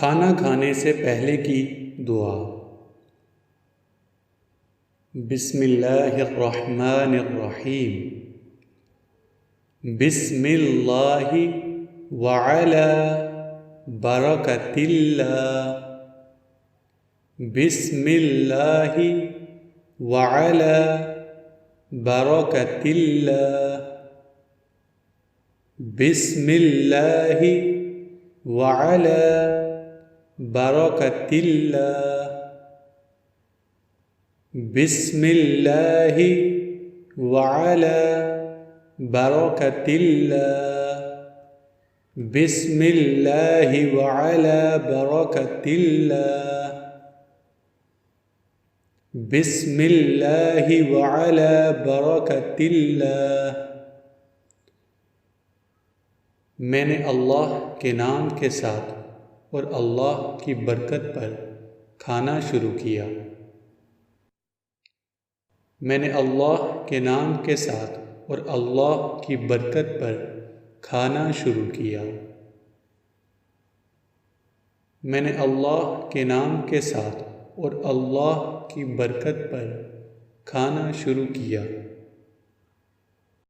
खाना खाने से पहले की दुआ। बिस्मिल्लाहिर्रहमानिर्रहीम। बिस्मिल्लाहि व अला बरकतिल्लाह। बिस्मिल्लाहि व अला बरकतिल्लाह। बिस्मिल्लाहि व अला बरकतिल्लाह। बिस्मिल्लाहि व अला बरकतिल्लाह। बिस्मिल्लाहि व अला बरकतिल्लाह। बिस्मिल्लाहि व अला बरकतिल्लाह। मैंने अल्लाह के नाम के साथ और अल्लाह की बरकत पर खाना शुरू किया। मैंने अल्लाह के नाम के साथ और अल्लाह की बरकत पर खाना शुरू किया। मैंने अल्लाह के नाम के साथ और अल्लाह की बरकत पर खाना शुरू किया।